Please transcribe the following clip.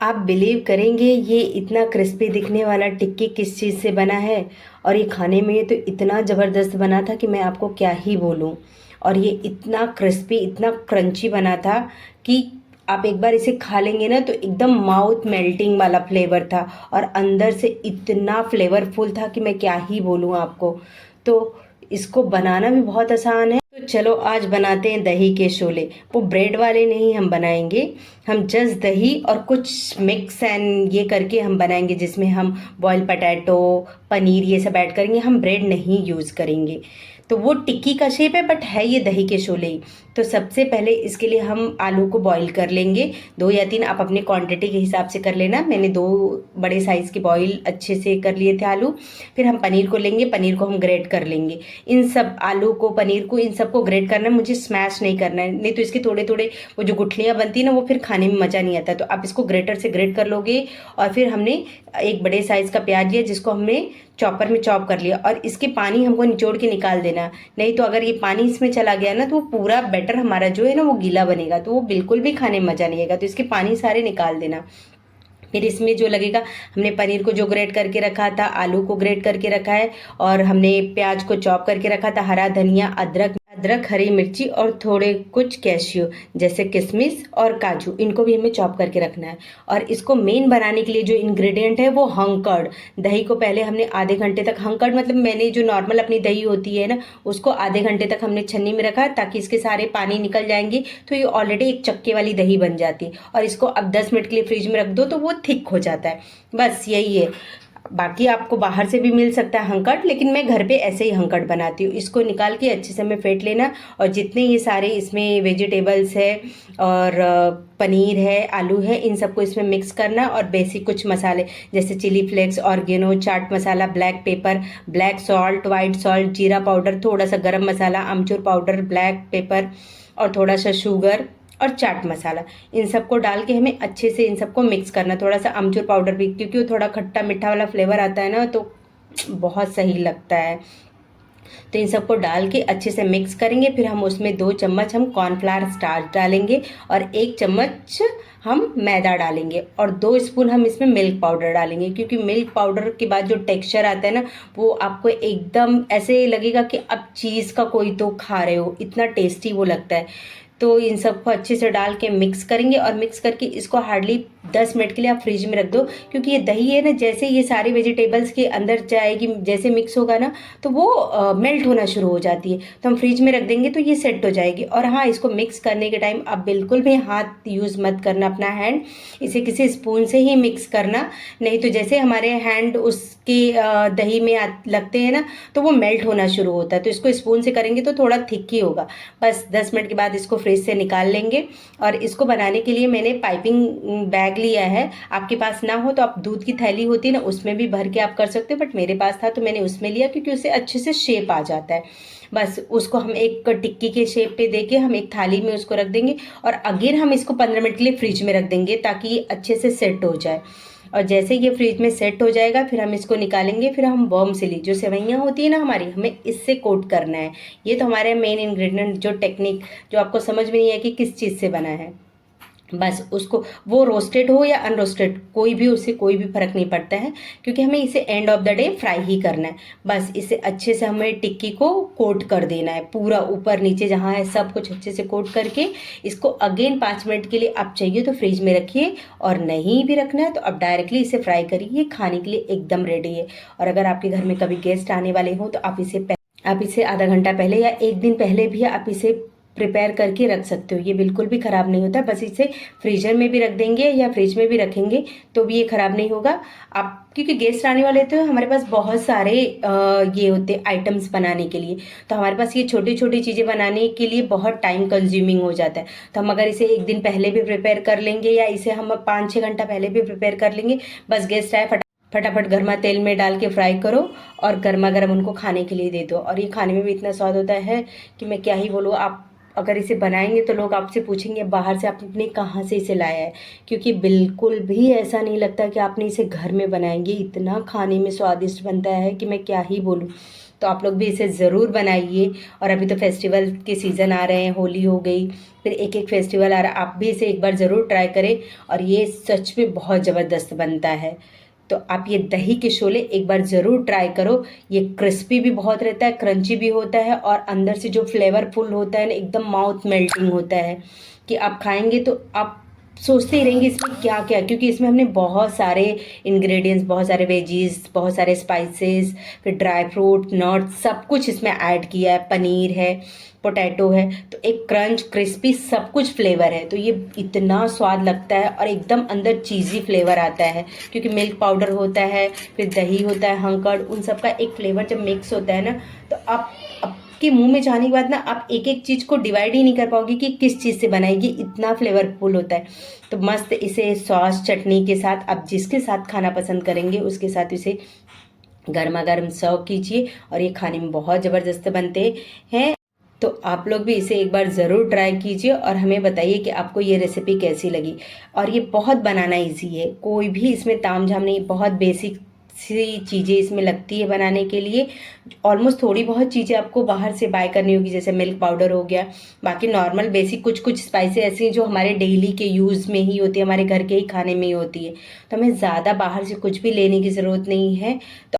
आप बिलीव करेंगे ये इतना क्रिस्पी दिखने वाला टिक्की किस चीज़ से बना है। और ये खाने में तो इतना ज़बरदस्त बना था कि मैं आपको क्या ही बोलूँ। और ये इतना क्रिस्पी इतना क्रंची बना था कि आप एक बार इसे खा लेंगे ना तो एकदम माउथ मेल्टिंग वाला फ्लेवर था। और अंदर से इतना फ्लेवरफुल था कि मैं क्या ही बोलूँ आपको। तो इसको बनाना भी बहुत आसान है। तो चलो आज बनाते हैं दही के शोले। वो ब्रेड वाले नहीं हम बनाएंगे। हम जस्ट दही और कुछ मिक्स एंड ये करके हम बनाएंगे, जिसमें हम बॉयल पटैटो पनीर ये सब ऐड करेंगे। हम ब्रेड नहीं यूज़ करेंगे। तो वो टिक्की का शेप है बट है ये दही के शोले ही। तो सबसे पहले इसके लिए हम आलू को बॉईल कर लेंगे। 2 या 3 आप अपनी क्वांटिटी के हिसाब से कर लेना। मैंने 2 बड़े साइज़ के बॉईल अच्छे से कर लिए थे आलू। फिर हम पनीर को लेंगे, पनीर को हम ग्रेट कर लेंगे। इन सब आलू को पनीर को इन सबको ग्रेट करना है, मुझे स्मैश नहीं करना है, नहीं तो इसके थोड़े थोड़े वो जो गुठलियाँ बनती है ना वो फिर खाने में मज़ा नहीं आता। तो आप इसको ग्रेटर से ग्रेट कर लोगे। और फिर हमने एक बड़े साइज़ का प्याज लिया जिसको हमने चॉपर में चॉप कर लिया। और इसके पानी हमको निचोड़ के निकाल देना, नहीं तो अगर ये पानी इसमें चला गया ना तो वो पूरा बैटर हमारा जो है ना वो गीला बनेगा, तो वो बिल्कुल भी खाने में मज़ा नहीं आएगा। तो इसके पानी सारे निकाल देना। फिर इसमें जो लगेगा, हमने पनीर को जो ग्रेट करके रखा था, आलू को ग्रेट करके रखा है, और हमने प्याज को चॉप करके रखा था, हरा धनिया, अदरक अदरक हरी मिर्ची और थोड़े कुछ कैश्यू जैसे किशमिश और काजू, इनको भी हमें चॉप करके रखना है। और इसको मेन बनाने के लिए जो इंग्रेडिएंट है वो हंकड़। दही को पहले हमने आधे घंटे तक, हंकड़ मतलब मैंने जो नॉर्मल अपनी दही होती है ना उसको आधे घंटे तक हमने छन्नी में रखा ताकि इसके सारे पानी निकल जाएंगे। तो ये ऑलरेडी एक चक्के वाली दही बन जाती है। और इसको अब 10 मिनट के लिए फ्रिज में रख दो तो वो थिक हो जाता है। बस यही है। बाकी आपको बाहर से भी मिल सकता है हंकट, लेकिन मैं घर पे ऐसे ही हंकट बनाती हूँ। इसको निकाल के अच्छे से हमें फेंट लेना। और जितने ये सारे इसमें वेजिटेबल्स है और पनीर है, आलू है, इन सबको इसमें मिक्स करना। और बेसिक कुछ मसाले जैसे chilli flakes, oregano, chaat masala, black pepper, black salt, white salt, जीरा पाउडर, थोड़ा सा गरम मसाला, अमचूर पाउडर, ब्लैक पेपर और थोड़ा सा शुगर और चाट मसाला, इन सबको डाल के हमें अच्छे से इन सबको मिक्स करना। थोड़ा सा अमचूर पाउडर भी, क्योंकि वो थोड़ा खट्टा मीठा वाला फ्लेवर आता है ना तो बहुत सही लगता है। तो इन सबको डाल के अच्छे से मिक्स करेंगे। फिर हम उसमें 2 चम्मच हम कॉर्नफ्लावर स्टार्च डालेंगे और 1 चम्मच हम मैदा डालेंगे और 2 स्पून हम इसमें मिल्क पाउडर डालेंगे, क्योंकि मिल्क पाउडर के बाद जो टेक्सचर आता है ना वो आपको एकदम ऐसे लगेगा कि अब चीज़ का कोई तो खा रहे हो, इतना टेस्टी वो लगता है। तो इन सबको अच्छे से डाल के मिक्स करेंगे और मिक्स करके इसको हार्डली 10 मिनट के लिए आप फ्रिज में रख दो, क्योंकि ये दही है ना जैसे ये सारे वेजिटेबल्स के अंदर जाएगी, जैसे मिक्स होगा ना तो वो मेल्ट होना शुरू हो जाती है। तो हम फ्रिज में रख देंगे तो ये सेट हो जाएगी। और हाँ, इसको मिक्स करने के टाइम आप बिल्कुल भी हाथ यूज़ मत करना अपना हैंड, इसे किसी स्पून से ही मिक्स करना। नहीं तो जैसे हमारे हैंड उसके दही में लगते हैं ना तो वो मेल्ट होना शुरू होता है। तो इसको स्पून से करेंगे तो थोड़ा थिक ही होगा। बस 10 मिनट के बाद इसको फ्रिज से निकाल लेंगे। और इसको बनाने के लिए मैंने पाइपिंग बैग लिया है। आपके पास ना हो तो आप दूध की थैली होती है ना उसमें भी भर के आप कर सकते हो, बट मेरे पास था तो मैंने उसमें लिया, क्योंकि उससे अच्छे से शेप आ जाता है। बस उसको हम एक टिक्की के शेप पे देके हम एक थाली में उसको रख देंगे। और अगेन हम इसको 15 मिनट के लिए फ्रिज में रख देंगे ताकि ये अच्छे से सेट हो जाए। और जैसे ये फ्रिज में सेट हो जाएगा फिर हम इसको निकालेंगे। फिर हम वर्मसिली जो सेवइयाँ होती है ना हमारी, हमें इससे कोट करना है। ये तो हमारे मेन इंग्रेडिएंट जो टेक्निक जो आपको समझ में नहीं है कि किस चीज़ से बना है। बस उसको, वो रोस्टेड हो या अनरोस्टेड कोई भी, उससे कोई भी फर्क नहीं पड़ता है, क्योंकि हमें इसे end of the day fry ही करना है। बस इसे अच्छे से हमें टिक्की को कोट कर देना है, पूरा ऊपर नीचे जहाँ है सब कुछ अच्छे से कोट करके इसको अगेन 5 मिनट के लिए आप चाहिए तो फ्रिज में रखिए, और नहीं भी रखना है तो आप डायरेक्टली इसे फ्राई करिए। खाने के लिए एकदम रेडी है। और अगर आपके घर में कभी गेस्ट आने वाले हों तो आप इसे आधा घंटा पहले या एक दिन पहले भी आप इसे प्रिपेयर करके रख सकते हो। ये बिल्कुल भी ख़राब नहीं होता। बस इसे फ्रीजर में भी रख देंगे या फ्रिज में भी रखेंगे तो भी ये ख़राब नहीं होगा। आप, क्योंकि गेस्ट आने वाले तो हमारे पास बहुत सारे ये होते आइटम्स बनाने के लिए, तो हमारे पास ये छोटी छोटी चीज़ें बनाने के लिए बहुत टाइम कंज्यूमिंग हो जाता है। तो हम अगर इसे एक दिन पहले भी प्रिपेयर कर लेंगे या इसे हम 5-6 घंटा पहले भी प्रिपेयर कर लेंगे, बस गेस्ट आए फटाफट गर्मा तेल में डाल के फ्राई करो और गर्मा गर्म उनको खाने के लिए दे दो। और ये खाने में भी इतना स्वाद होता है कि मैं क्या ही बोलूँ। आप अगर इसे बनाएंगे तो लोग आपसे पूछेंगे बाहर से आपने कहाँ से इसे लाया है, क्योंकि बिल्कुल भी ऐसा नहीं लगता कि आपने इसे घर में बनाएंगे। इतना खाने में स्वादिष्ट बनता है कि मैं क्या ही बोलूँ। तो आप लोग भी इसे ज़रूर बनाइए। और अभी तो फेस्टिवल के सीज़न आ रहे हैं, होली हो गई, फिर एक एक फेस्टिवल आ रहा है, आप भी इसे एक बार ज़रूर ट्राई करें और ये सच में बहुत ज़बरदस्त बनता है। तो आप ये दही के शोले एक बार ज़रूर ट्राई करो। ये क्रिस्पी भी बहुत रहता है, क्रंची भी होता है और अंदर से जो फ्लेवरफुल होता है ना, एकदम माउथ मेल्टिंग होता है कि आप खाएंगे तो आप सोचते ही रहेंगे इसमें क्या क्या, क्योंकि इसमें हमने बहुत सारे इंग्रेडिएंट्स, बहुत सारे वेजीज, बहुत सारे स्पाइसेस, फिर ड्राई फ्रूट, नट्स, सब कुछ इसमें ऐड किया है, पनीर है, पोटैटो है, तो एक क्रंच, क्रिस्पी, सब कुछ फ्लेवर है। तो ये इतना स्वाद लगता है और एकदम अंदर चीज़ी फ्लेवर आता है, क्योंकि मिल्क पाउडर होता है, फिर दही होता है, हंकड़, उन सब का एक फ्लेवर जब मिक्स होता है ना, तो आप आपके मुंह में जाने के बाद ना आप एक एक चीज़ को डिवाइड ही नहीं कर पाओगे कि किस चीज़ से बनाएगी, इतना फ्लेवरफुल होता है। तो मस्त इसे सॉस चटनी के साथ, आप जिसके साथ खाना पसंद करेंगे उसके साथ इसे गर्मा गर्म सर्व कीजिए और ये खाने में बहुत ज़बरदस्त बनते हैं। तो आप लोग भी इसे एक बार ज़रूर ट्राई कीजिए और हमें बताइए कि आपको ये रेसिपी कैसी लगी। और ये बहुत बनाना इजी है, कोई भी इसमें तामझाम नहीं, बहुत बेसिक सी चीज़ें इसमें लगती है बनाने के लिए। ऑलमोस्ट थोड़ी बहुत चीज़ें आपको बाहर से बाय करनी होगी, जैसे मिल्क पाउडर हो गया, बाकी नॉर्मल बेसिक कुछ कुछ स्पाइसेस ऐसी हैं जो हमारे डेली के यूज़ में ही होती है, हमारे घर के ही खाने में ही होती है, तो हमें ज़्यादा बाहर से कुछ भी लेने की ज़रूरत नहीं है। तो